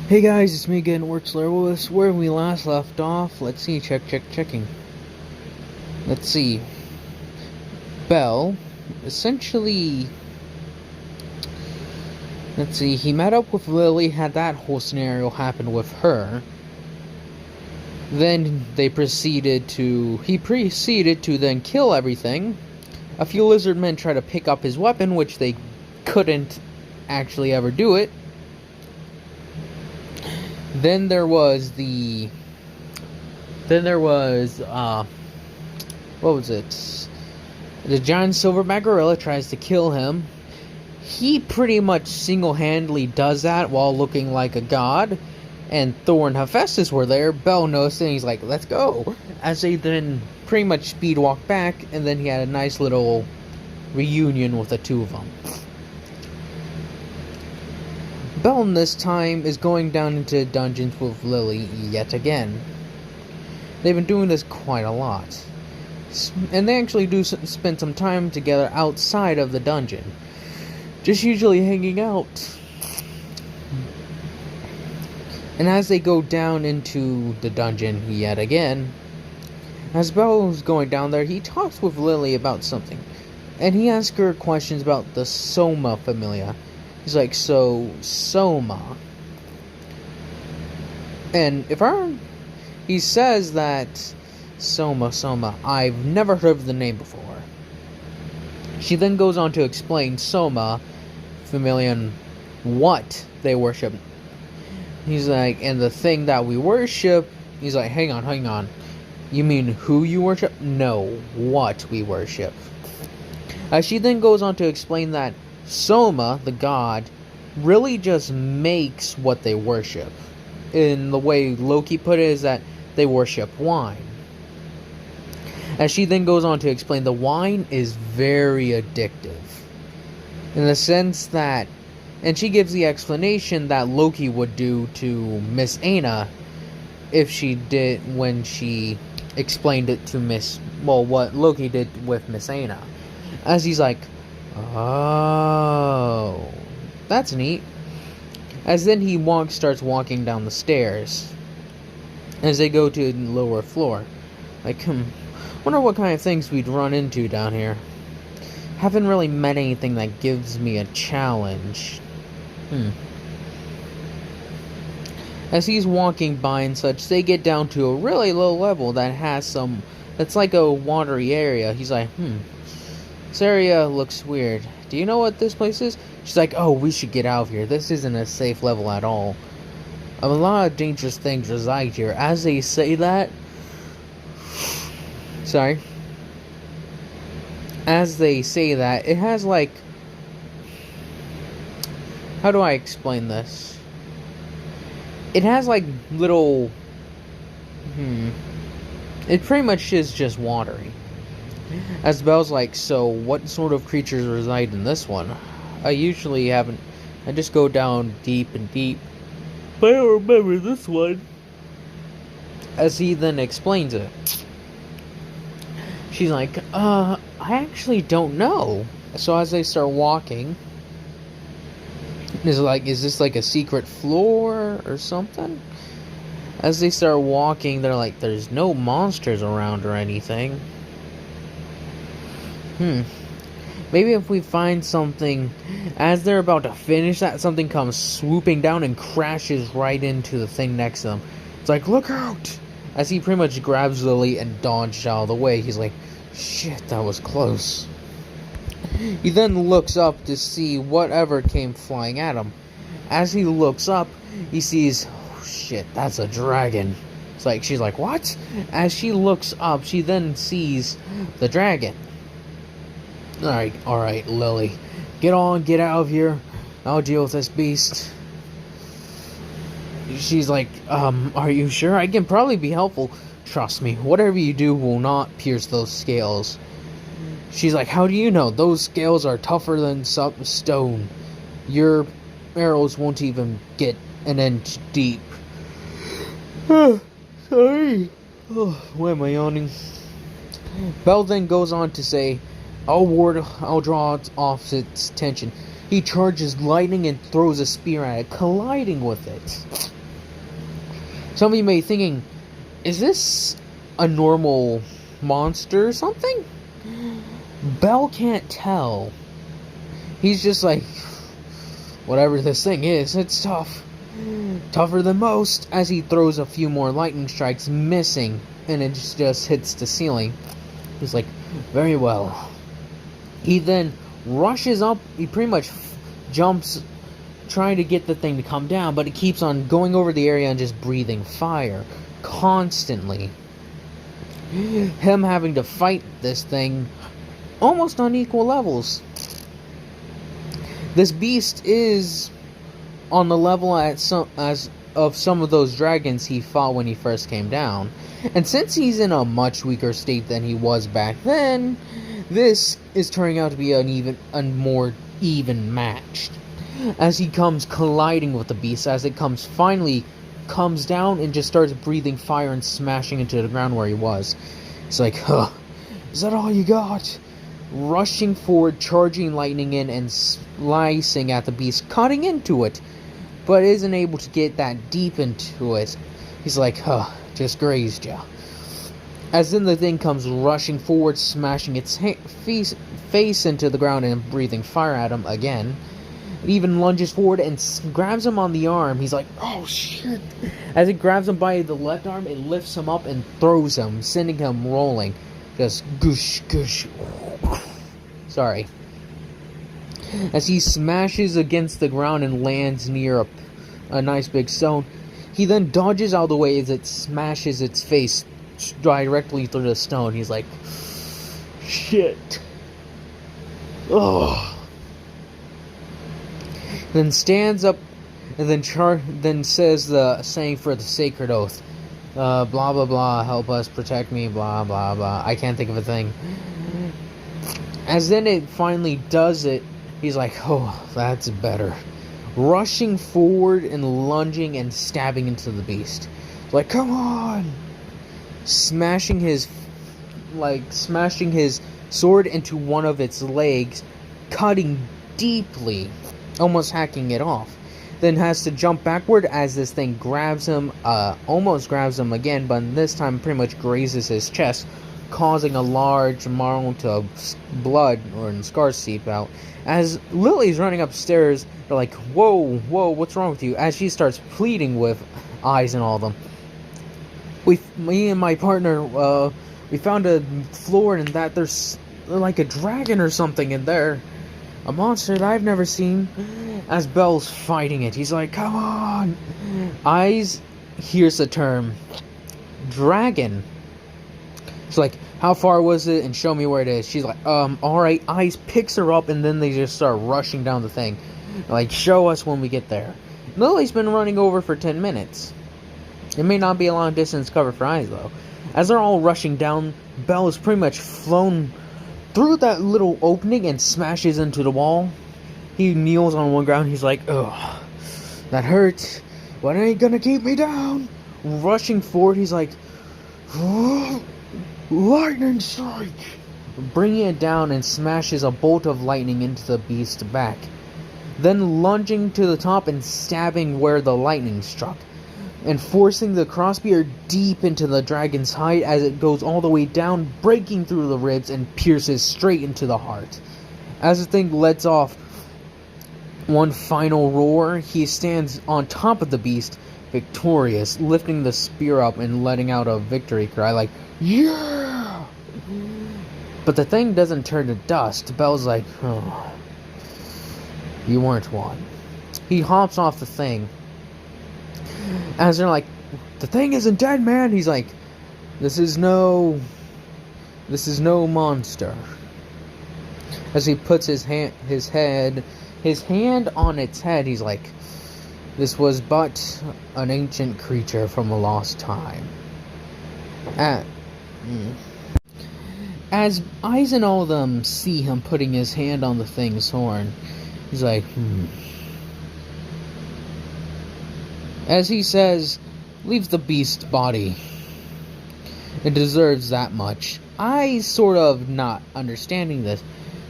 Hey guys, it's me again, Works where we last left off. Let's see, checking. Let's see. Bell, essentially, let's see, he met up with Lily, had that whole scenario happen with her. Then he proceeded to then kill everything. A few lizard men tried to pick up his weapon, which they couldn't actually ever do it. Then there was what was it? The giant silverback gorilla tries to kill him. He pretty much single-handedly does that while looking like a god. And Thor and Hephaestus were there. Bell noticed it and he's like, let's go. As they then pretty much speed walk back, and then he had a nice little reunion with the two of them. Bell this time is going down into dungeons with Lily yet again. They've been doing this quite a lot. And they actually do spend some time together outside of the dungeon. Just usually hanging out. And as they go down into the dungeon yet again, as Bell's going down there, he talks with Lily about something. And he asks her questions about the Soma familia. He's like, so, Soma. And he says that Soma, I've never heard of the name before. She then goes on to explain Soma familia and what they worship. He's like, and the thing that we worship, he's like, hang on. You mean who you worship? No, what we worship. She then goes on to explain that Soma, the god, really just makes what they worship. In the way Loki put it, is that they worship wine. As she then goes on to explain, the wine is very addictive. In the sense that, and she gives the explanation that Loki would do to Miss Aina if she did when she explained it to what Loki did with Miss Aina. As he's like, oh, that's neat. As then he starts walking down the stairs. As they go to the lower floor. Like, wonder what kind of things we'd run into down here. Haven't really met anything that gives me a challenge. As he's walking by and such, they get down to a really low level that has that's like a watery area. He's like, this area looks weird. Do you know what this place is? She's like, oh, we should get out of here. This isn't a safe level at all. A lot of dangerous things reside here. As they say that, it has like, how do I explain this? It has like little, it pretty much is just watery. As Bell's like, so what sort of creatures reside in this one? I just go down deep and deep. But I don't remember this one. As he then explains it. She's like, I actually don't know. So as they start walking, is this like a secret floor or something? As they start walking, they're like, there's no monsters around or anything. Maybe if we find something, as they're about to finish that, something comes swooping down and crashes right into the thing next to them. It's like, look out! As he pretty much grabs Lily and dodges out of the way. He's like, shit, that was close. He then looks up to see whatever came flying at him. As he looks up, he sees, oh shit, that's a dragon. She's like, what? As she looks up, she then sees the dragon. Alright, Lily. Get out of here. I'll deal with this beast. She's like, are you sure? I can probably be helpful. Trust me, whatever you do will not pierce those scales. She's like, how do you know? Those scales are tougher than stone. Your arrows won't even get an inch deep. Sorry. Why am I yawning? Bell then goes on to say, I'll draw off its tension. He charges lightning and throws a spear at it, colliding with it. Some of you may be thinking, is this a normal monster or something? Bell can't tell. He's just like, whatever this thing is, it's tough. Tougher than most, as he throws a few more lightning strikes, missing, and it just hits the ceiling. He's like, very well. He then rushes up, he pretty much jumps, trying to get the thing to come down, but it keeps on going over the area and just breathing fire, constantly. Him having to fight this thing, almost on equal levels. This beast is on the level of some of those dragons he fought when he first came down. And since he's in a much weaker state than he was back then, this is turning out to be a more even matched. As he comes colliding with the beast, as it finally comes down and just starts breathing fire and smashing into the ground where he was. It's like, huh, is that all you got? Rushing forward, charging lightning in and slicing at the beast, cutting into it, but isn't able to get that deep into it. He's like, huh, just grazed ya. As then the thing comes rushing forward, smashing its face into the ground and breathing fire at him again. It even lunges forward and grabs him on the arm. He's like, oh shit. As it grabs him by the left arm, it lifts him up and throws him, sending him rolling. Just goosh, goosh. Sorry. As he smashes against the ground and lands near a nice big stone, he then dodges out of the way as it smashes its face directly through the stone. He's like, shit. Ugh. Then stands up and then says the saying for the sacred oath. Blah blah blah, help us, protect me, blah blah blah. I can't think of a thing. As then it finally does it, he's like, oh, that's better. Rushing forward and lunging and stabbing into the beast. Like, come on! Smashing his sword into one of its legs, cutting deeply, almost hacking it off. Then has to jump backward as this thing grabs him, almost grabs him again, but this time pretty much grazes his chest, causing a large amount of blood or scars seep out. As Lily's running upstairs, they're like, whoa, what's wrong with you? As she starts pleading with eyes and all of them. Me and my partner, we found a floor and that there's like a dragon or something in there. A monster that I've never seen. As Bell's fighting it, he's like, come on! Eyes hears the term dragon. She's like, how far was it? And show me where it is. She's like, alright. Eyes picks her up and then they just start rushing down the thing. Like, show us when we get there. Lily's been running over for 10 minutes. It may not be a long distance cover for Eyes though. As they're all rushing down, Bell is pretty much flown through that little opening and smashes into the wall. He kneels on one ground. He's like, ugh, that hurts, but it ain't gonna keep me down. Rushing forward, he's like, oh, lightning strike. Bringing it down and smashes a bolt of lightning into the beast's back. Then lunging to the top and stabbing where the lightning struck. And forcing the crossbeam deep into the dragon's hide as it goes all the way down, breaking through the ribs and pierces straight into the heart. As the thing lets off one final roar, he stands on top of the beast, victorious, lifting the spear up and letting out a victory cry like, yeah! But the thing doesn't turn to dust. Bell's like, oh, you weren't one. He hops off the thing. As they're like, the thing isn't dead, man. He's like, this is no monster. As he puts his hand on its head, he's like, this was but an ancient creature from a lost time. As Eyes and all of them see him putting his hand on the thing's horn, he's like, As he says, leave the beast's body. It deserves that much. I sort of not understanding this.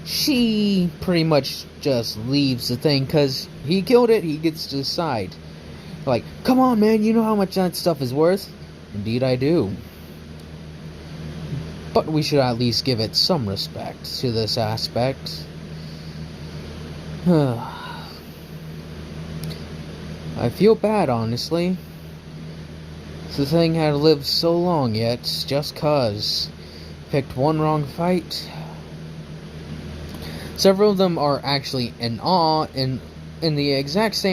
She pretty much just leaves the thing because he killed it, he gets to decide. Like, come on, man, you know how much that stuff is worth? Indeed I do. But we should at least give it some respect to this aspect. I feel bad, honestly. The thing had lived so long yet, just 'cause. Picked one wrong fight. Several of them are actually in awe in the exact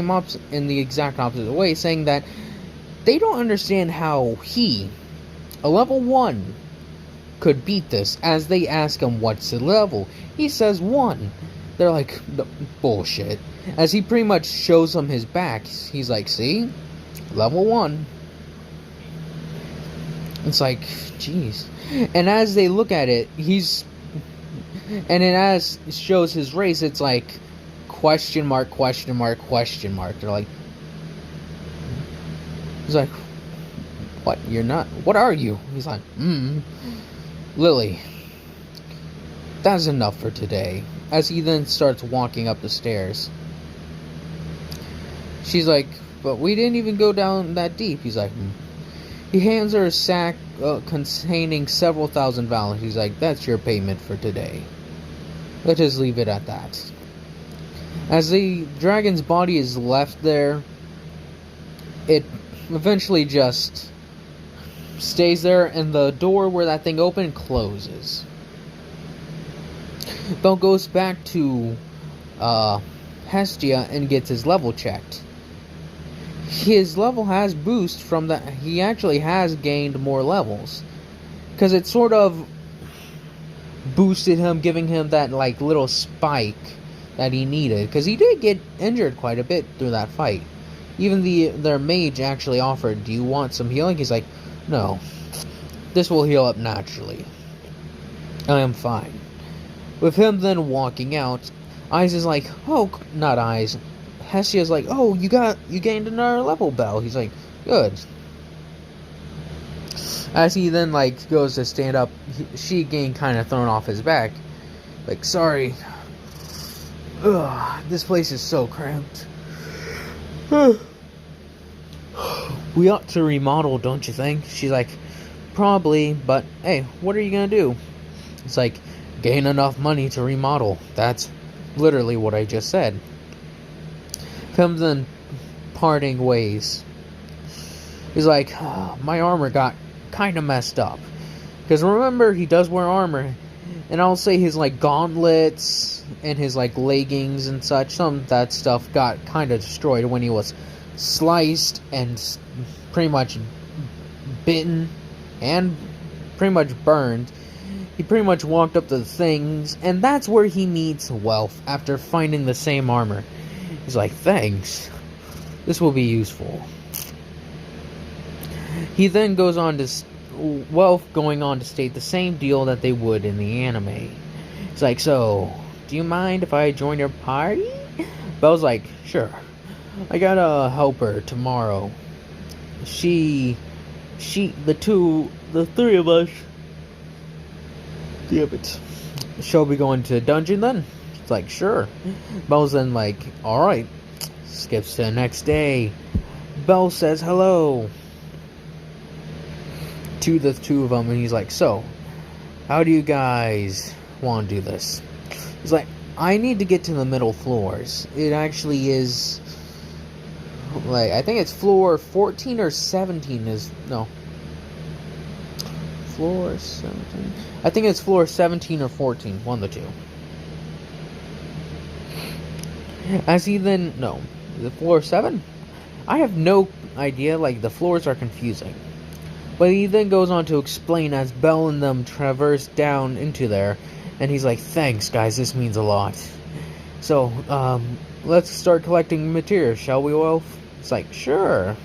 opposite way, saying that they don't understand how he, a level 1, could beat this. As they ask him what's the level, he says 1. They're like, bullshit. As he pretty much shows them his back, he's like, see? Level 1. It's like, jeez. And as they look at it, as it shows his race, it's like, question mark, question mark, question mark. They're like, he's like, what? You're not, what are you? He's like, Lily, that's enough for today. As he then starts walking up the stairs. She's like, but we didn't even go down that deep. He's like, He hands her a sack containing several thousand valets. He's like, that's your payment for today. Let's just leave it at that. As the dragon's body is left there, it eventually just stays there, and the door where that thing opened closes. Bell goes back to Hestia and gets his level checked. His level has boost from that. He actually has gained more levels, because it sort of boosted him, giving him that like little spike that he needed, because he did get injured quite a bit through that fight. Even their mage actually offered, do you want some healing? He's like, no, this will heal up naturally. I am fine. With him then walking out, Eyes is like, oh, not Eyes. Hestia's like, oh, you gained another level, Bell. He's like, good. As he then like goes to stand up, she getting kind of thrown off his back. Like, sorry. Ugh, this place is so cramped. We ought to remodel, don't you think? She's like, probably, but hey, what are you gonna do? It's like, gain enough money to remodel. That's literally what I just said. Comes in parting ways. He's like, oh, my armor got kind of messed up. Because remember, he does wear armor. And I'll say his like gauntlets and his like leggings and such, some of that stuff got kind of destroyed when he was sliced and pretty much bitten and pretty much burned. He pretty much walked up to the things, and that's where he meets Welf after finding the same armor. He's like, thanks, this will be useful. He then goes on to Welf going on to state the same deal that they would in the anime. It's like, so, do you mind if I join your party? Belle's like, sure. I gotta help her tomorrow. The three of us. Damn it. Shall we go into a dungeon then? It's like, sure. Belle's then like, alright. Skips to the next day. Belle says hello to the two of them, and he's like, so, how do you guys want to do this? He's like, I need to get to the middle floors. It actually is, like, I think it's floor 14 or 17 is, no. Floor 17? I think it's floor 17 or 14, one of the two. As he then, no, the floor 7? I have no idea, like, the floors are confusing. But he then goes on to explain as Belle and them traverse down into there. And he's like, thanks guys, this means a lot. So, let's start collecting materials, shall we, Welf? It's like, sure.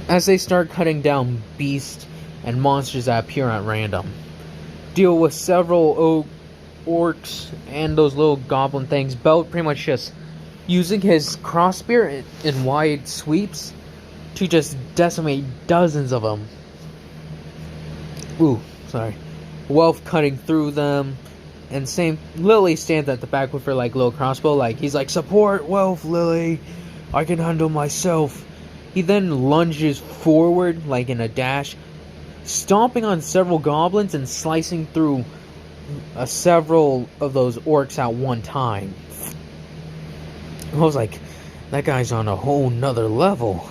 As they start cutting down beasts and monsters that appear at random. Deal with several orcs and those little goblin things. Belle pretty much just using his cross spear in wide sweeps to just decimate dozens of them. Ooh, sorry. Welf cutting through them. And Lily stands at the back with her like little crossbow. Like, he's like, support Welf, Lily. I can handle myself. He then lunges forward like in a dash, stomping on several goblins and slicing through several of those orcs at one time. I was like, that guy's on a whole nother level.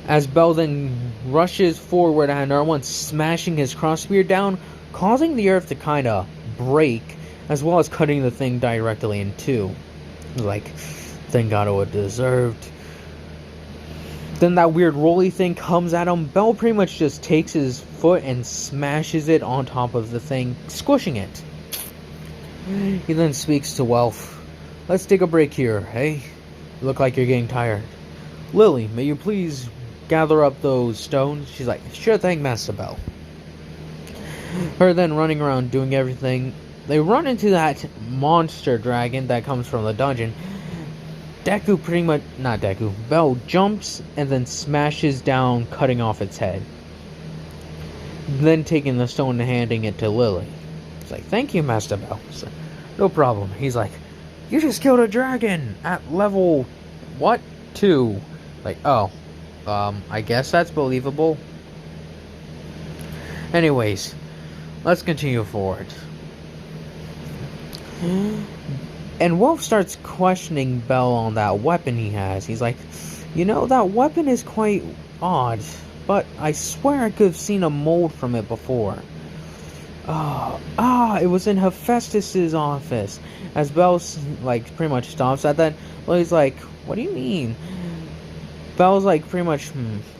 As Bell then rushes forward at another one, smashing his crossbeard down, causing the earth to kind of break, as well as cutting the thing directly in two. Like, thank God it deserved. Then that weird rolly thing comes at him. Bell pretty much just takes his foot and smashes it on top of the thing, squishing it. He then speaks to Welf. Let's take a break here, hey? You look like you're getting tired. Lily, may you please gather up those stones? She's like, sure thing, Master Bell. Her then running around doing everything. They run into that monster dragon that comes from the dungeon. Deku pretty much, not Deku, Bell jumps and then smashes down, cutting off its head. Then taking the stone and handing it to Lily. It's like, thank you, Master Bell. Like, no problem. He's like, you just killed a dragon at level, what? 2. Like, oh, I guess that's believable. Anyways, let's continue forward. And Welf starts questioning Bell on that weapon he has. He's like, you know, that weapon is quite odd, but I swear I could have seen a mold from it before. It was in Hephaestus's office. As Bell, like, pretty much stops at that, well, he's like, what do you mean? Bell's like, pretty much,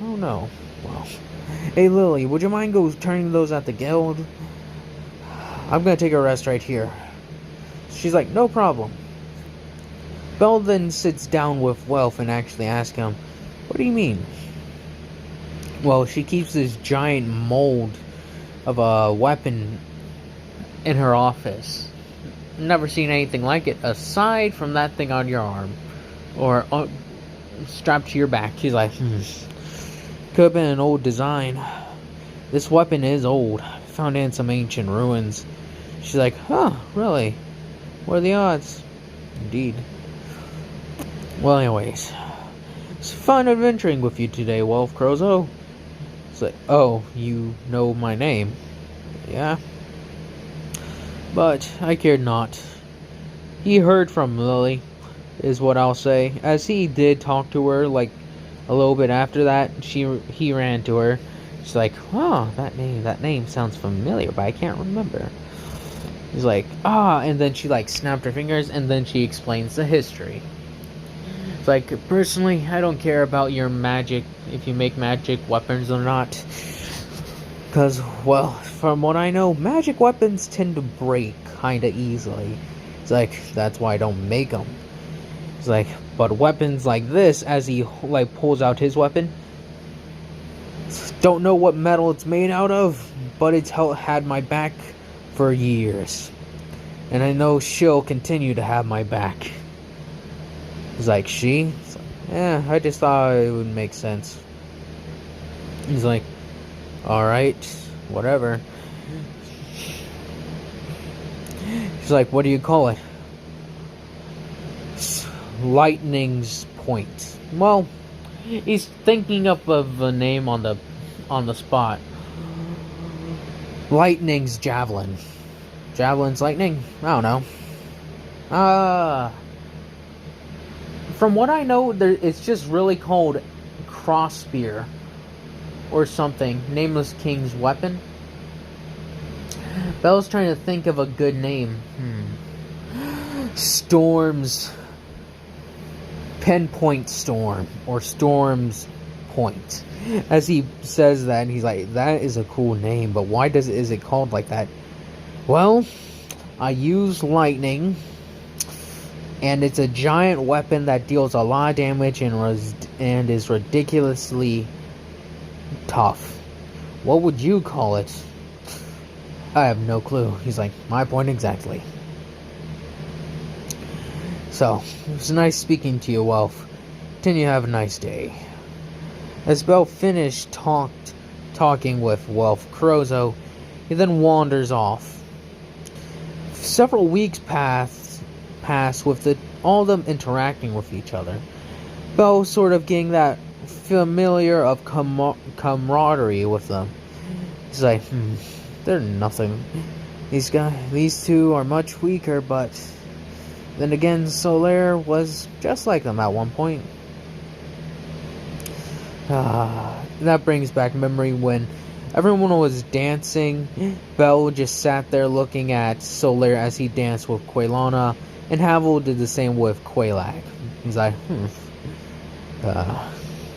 oh no. Well, hey Lily, would you mind turning those at the guild? I'm gonna take a rest right here. She's like, no problem. Bell then sits down with Welf and actually asks him, what do you mean? Well, she keeps this giant mold of a weapon in her office. Never seen anything like it aside from that thing on your arm. Or strapped to your back. She's like, could have been an old design. This weapon is old. Found it in some ancient ruins. She's like, huh, really? What are the odds? Indeed. Well, anyways. It's fun adventuring with you today, Welf Crozo. It's like, oh, you know my name. Yeah. But I cared not. He heard from Lily, is what I'll say. As he did talk to her, like, a little bit after that, he ran to her. She's like, oh, that name sounds familiar, but I can't remember. He's like, and then she like snapped her fingers, and then she explains the history. It's like, personally, I don't care about your magic, if you make magic weapons or not. Because, well, from what I know, magic weapons tend to break kinda easily. It's like, that's why I don't make them. It's like, but weapons like this, as he like pulls out his weapon, don't know what metal it's made out of, but it's had my back for years, and I know she'll continue to have my back. He's like, she? It's like, yeah, I just thought it would make sense. He's like, alright, whatever. She's like, what do you call it? Lightning's point. Well, he's thinking up of a name on the spot. Lightning's javelin. Javelin's lightning? I don't know. From what I know, it's just really called crossbeer or something. Nameless King's weapon. Bell's trying to think of a good name. Storm's Pinpoint Storm, or Storm's Point. As he says that, he's like, that is a cool name, but why is it called like that? Well, I use lightning, and it's a giant weapon that deals a lot of damage and is ridiculously tough. What would you call it? I have no clue. He's like, my point exactly. So, it was nice speaking to you, Welf. Continue to have a nice day. As Bell finished talking with Welf Crozo, he then wanders off. Several weeks pass with all of them interacting with each other. Belle sort of getting that familiar of camaraderie with them. He's like, they're nothing. These two are much weaker, but then again, Solaire was just like them at one point. That brings back memory when everyone was dancing. Belle just sat there looking at Solaire as he danced with Quaylana, and Havel did the same with Quaylac. He's like,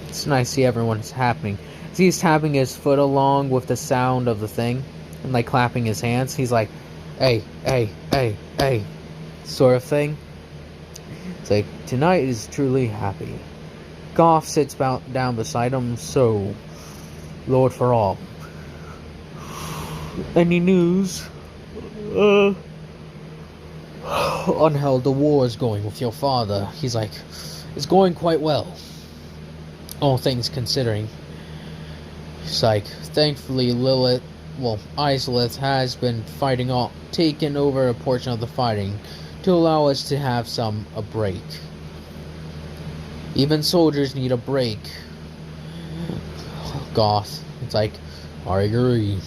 it's nice to see everyone's happening. As he's tapping his foot along with the sound of the thing, and like clapping his hands, he's like, hey, sort of thing. It's like, tonight is truly happy. Goff sits down beside him. So, Lord for all, any news on how the war is going with your father? He's like, it's going quite well, all things considering. It's like, thankfully Isolith has been taking over a portion of the fighting to allow us to have a break. Even soldiers need a break. Goth. It's like, I agree.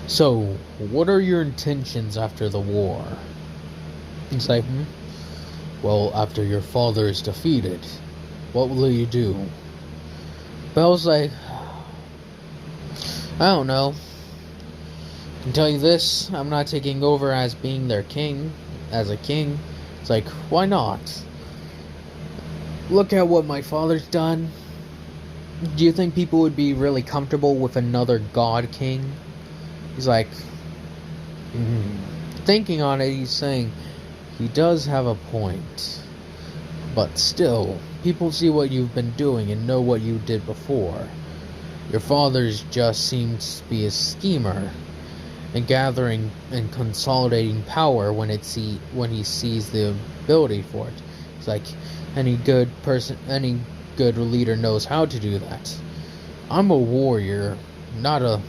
So, what are your intentions after the war? It's like, well, after your father is defeated, what will you do? Belle's like, I don't know. I can tell you this, I'm not taking over as being their king, as a king. It's like, why not? Look at what my father's done. Do you think people would be really comfortable with another god king? He's like, thinking on it, he's saying, he does have a point. But still, people see what you've been doing and know what you did before. Your father's just seems to be a schemer and gathering and consolidating power when he sees the ability for it. It's like, any good leader knows how to do that. I'm a warrior, not a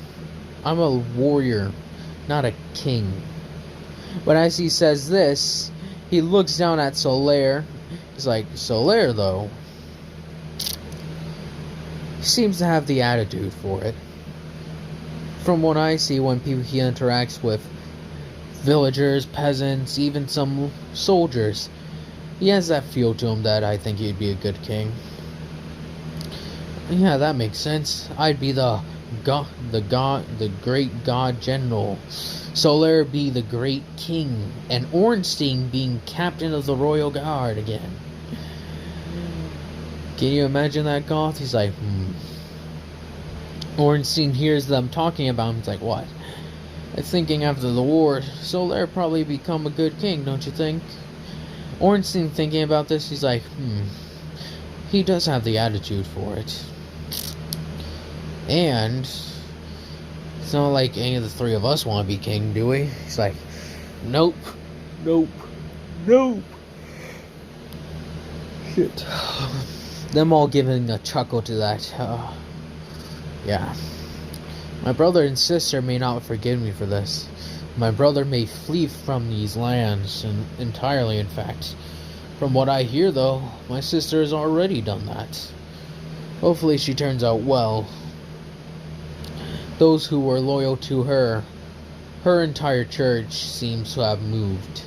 king. But as he says this, he looks down at Solaire. He's like, Solaire, though, he seems to have the attitude for it. From what I see when he interacts with villagers, peasants, even some soldiers, he has that feel to him that I think he'd be a good king. Yeah, that makes sense. I'd be the great god general. Solaire be the great king, and Ornstein being captain of the royal guard again. Can you imagine that, Goth? He's like, Ornstein hears them talking about him. He's like, what? I'm thinking after the war, Solaire probably become a good king, don't you think? Ornstein thinking about this, he's like, he does have the attitude for it. And it's not like any of the three of us want to be king, do we? He's like, nope. Shit. Them all giving a chuckle to that. Yeah. My brother and sister may not forgive me for this. My brother may flee from these lands, entirely, in fact. From what I hear, though, my sister has already done that. Hopefully she turns out well. Those who were loyal to her entire church seems to have moved.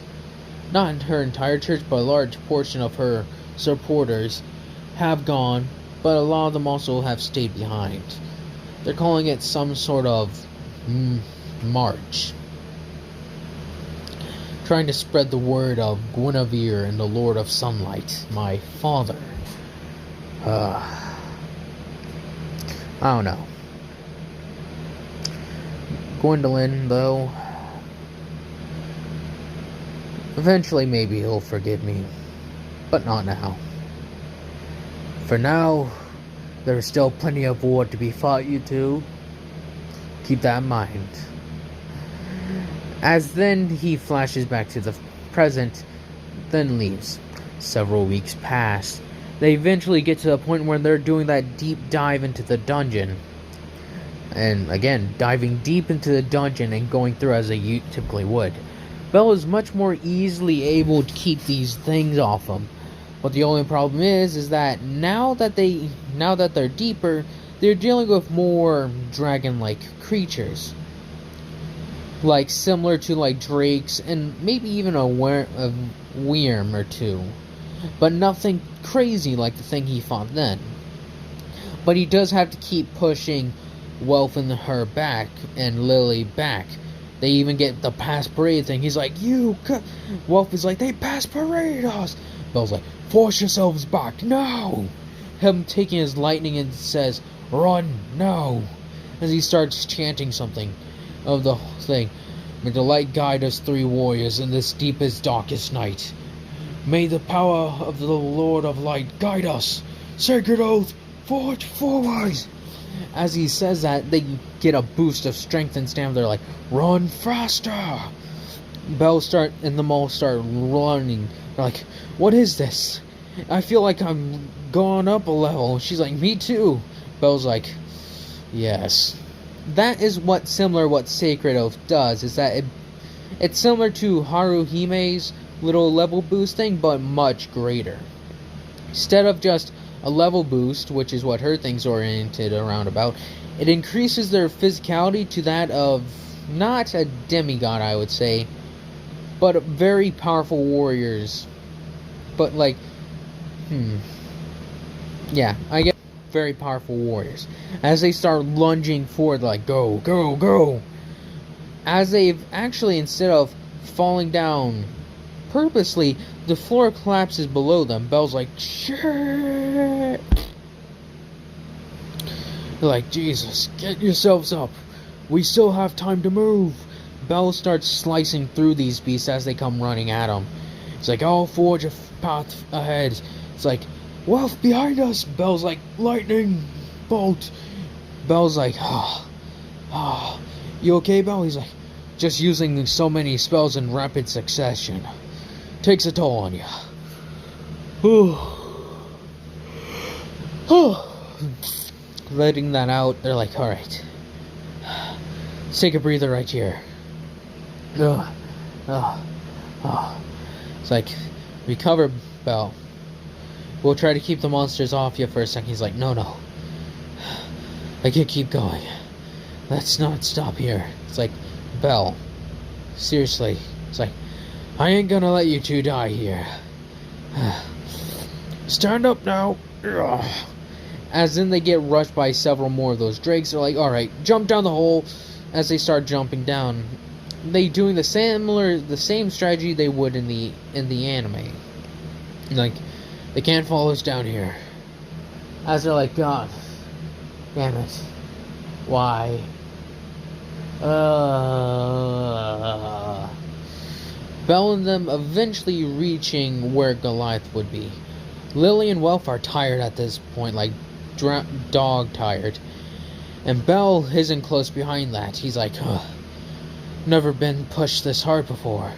Not her entire church, but a large portion of her supporters have gone, but a lot of them also have stayed behind. They're calling it some sort of march. Trying to spread the word of Guinevere and the Lord of Sunlight, my father. I don't know. Gwendolyn, though, eventually maybe he'll forgive me, but not now. For now, there is still plenty of war to be fought, you two. Keep that in mind. As then he flashes back to the present, then leaves. Several weeks pass. They eventually get to the point where they're doing that deep dive into the dungeon. And again, diving deep into the dungeon and going through as they typically would. Belle is much more easily able to keep these things off him. But the only problem is that now that they're deeper, they're dealing with more dragon-like creatures, like similar to like drakes and maybe even a worm or two, but nothing crazy like the thing he fought then. But he does have to keep pushing Welf and her back and Lily back. They even get the pass parade thing. He's like, Welf is like, they pass parade us. Belle's like, force yourselves back, no! Him taking his lightning and says, run, no! As he starts chanting something of the thing. May the light guide us three warriors in this deepest, darkest night. May the power of the Lord of Light guide us. Sacred oath, forge forward! As he says that, they get a boost of strength and stamina. They're like, run faster! Belle and them all start running. They're like, what is this? I feel like I'm going up a level. She's like, me too. Belle's like, yes. That is what Sacred Oath does, is that it's similar to Haruhime's little level boost thing, but much greater. Instead of just a level boost, which is what her thing's oriented around about, it increases their physicality to that of not a demigod, I would say, but very powerful warriors. But like, yeah, I guess very powerful warriors. As they start lunging forward, like, go, go, go. As they've actually, instead of falling down purposely, the floor collapses below them. Belle's like, shit. They're like, Jesus, get yourselves up. We still have time to move. Belle starts slicing through these beasts as they come running at him. It's like, I'll forge a path ahead. It's like, Welf, behind us. Belle's like, lightning bolt. Belle's like, you okay, Belle? He's like, just using so many spells in rapid succession takes a toll on you. Letting that out, they're like, alright, let's take a breather right here. It's like, recover, Belle. We'll try to keep the monsters off you for a second. He's like, no. I can keep going. Let's not stop here. It's like, Belle, seriously. It's like, I ain't gonna let you two die here. Stand up now. As then they get rushed by several more of those drakes. They're like, alright, jump down the hole. As they start jumping down, they doing the same strategy they would in the anime. Like, they can't follow us down here. As they're like, God damn it. Why? Belle and them eventually reaching where Goliath would be. Lily and Welf are tired at this point, like dog tired. And Belle isn't close behind that. He's like, never been pushed this hard before.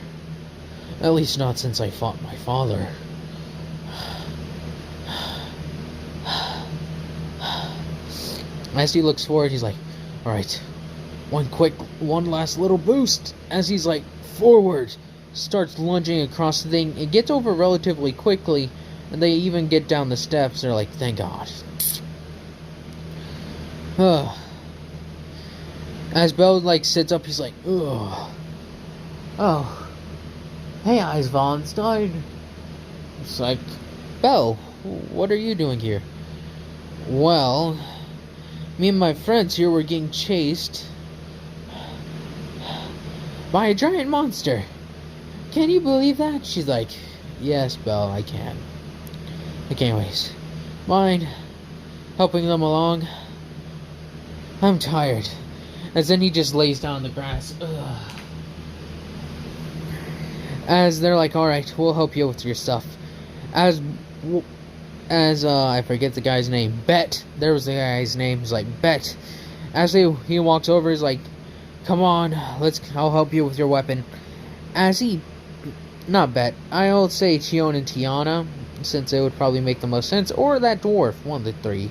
At least not since I fought my father. As he looks forward, he's like, alright, one last little boost. As he's like, forward, starts lunging across the thing. It gets over relatively quickly, and they even get down the steps. They're like, thank God. As Belle like sits up, he's like, ugh. Oh, hey, Eyes Wallenstein. It's like, Belle, what are you doing here? Well, me and my friends here were getting chased by a giant monster. Can you believe that? She's like, yes, Belle, I can. Like, anyways, mind helping them along? I'm tired. As then he just lays down on the grass. Ugh. As they're like, alright, we'll help you with your stuff. As I forget the guy's name. Bet. There was the guy's name. He's like, Bet. As he walks over, he's like, come on, I'll help you with your weapon. As he, not Bet, I'll say Tion and Tiana, since it would probably make the most sense, or that dwarf, one of the three.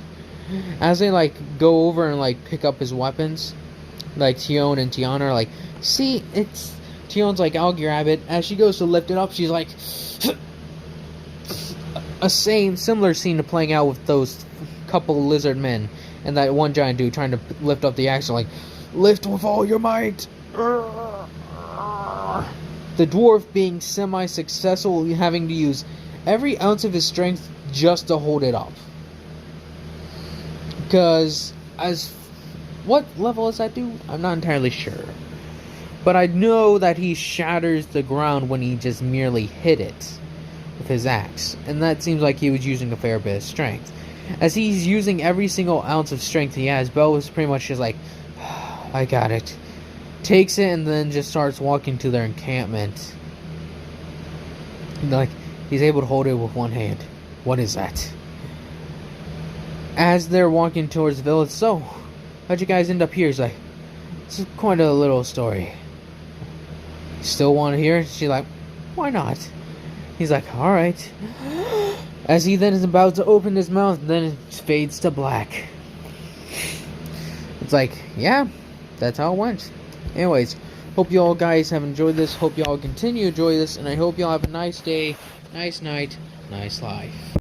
As they like go over and like pick up his weapons, like Tion and Tiana are like, see, Tion's like, I'll grab it. As she goes to lift it up, she's like, a similar scene to playing out with those couple lizard men and that one giant dude trying to lift up the axe, like, lift with all your might. The dwarf being semi-successful, having to use every ounce of his strength just to hold it up. Because, what level is that dude? I'm not entirely sure. But I know that he shatters the ground when he just merely hit it with his axe. And that seems like he was using a fair bit of strength. As he's using every single ounce of strength he has, Belle was pretty much just like, I got it. Takes it and then just starts walking to their encampment. Like, he's able to hold it with one hand. What is that? As they're walking towards the village, so, how'd you guys end up here? He's like, it's quite a little story. Still want to hear it? She's like, why not? He's like, alright. As he then is about to open his mouth, then it fades to black. It's like, yeah, that's how it went. Anyways, hope you all guys have enjoyed this. Hope you all continue to enjoy this. And I hope you all have a nice day, nice night, nice life.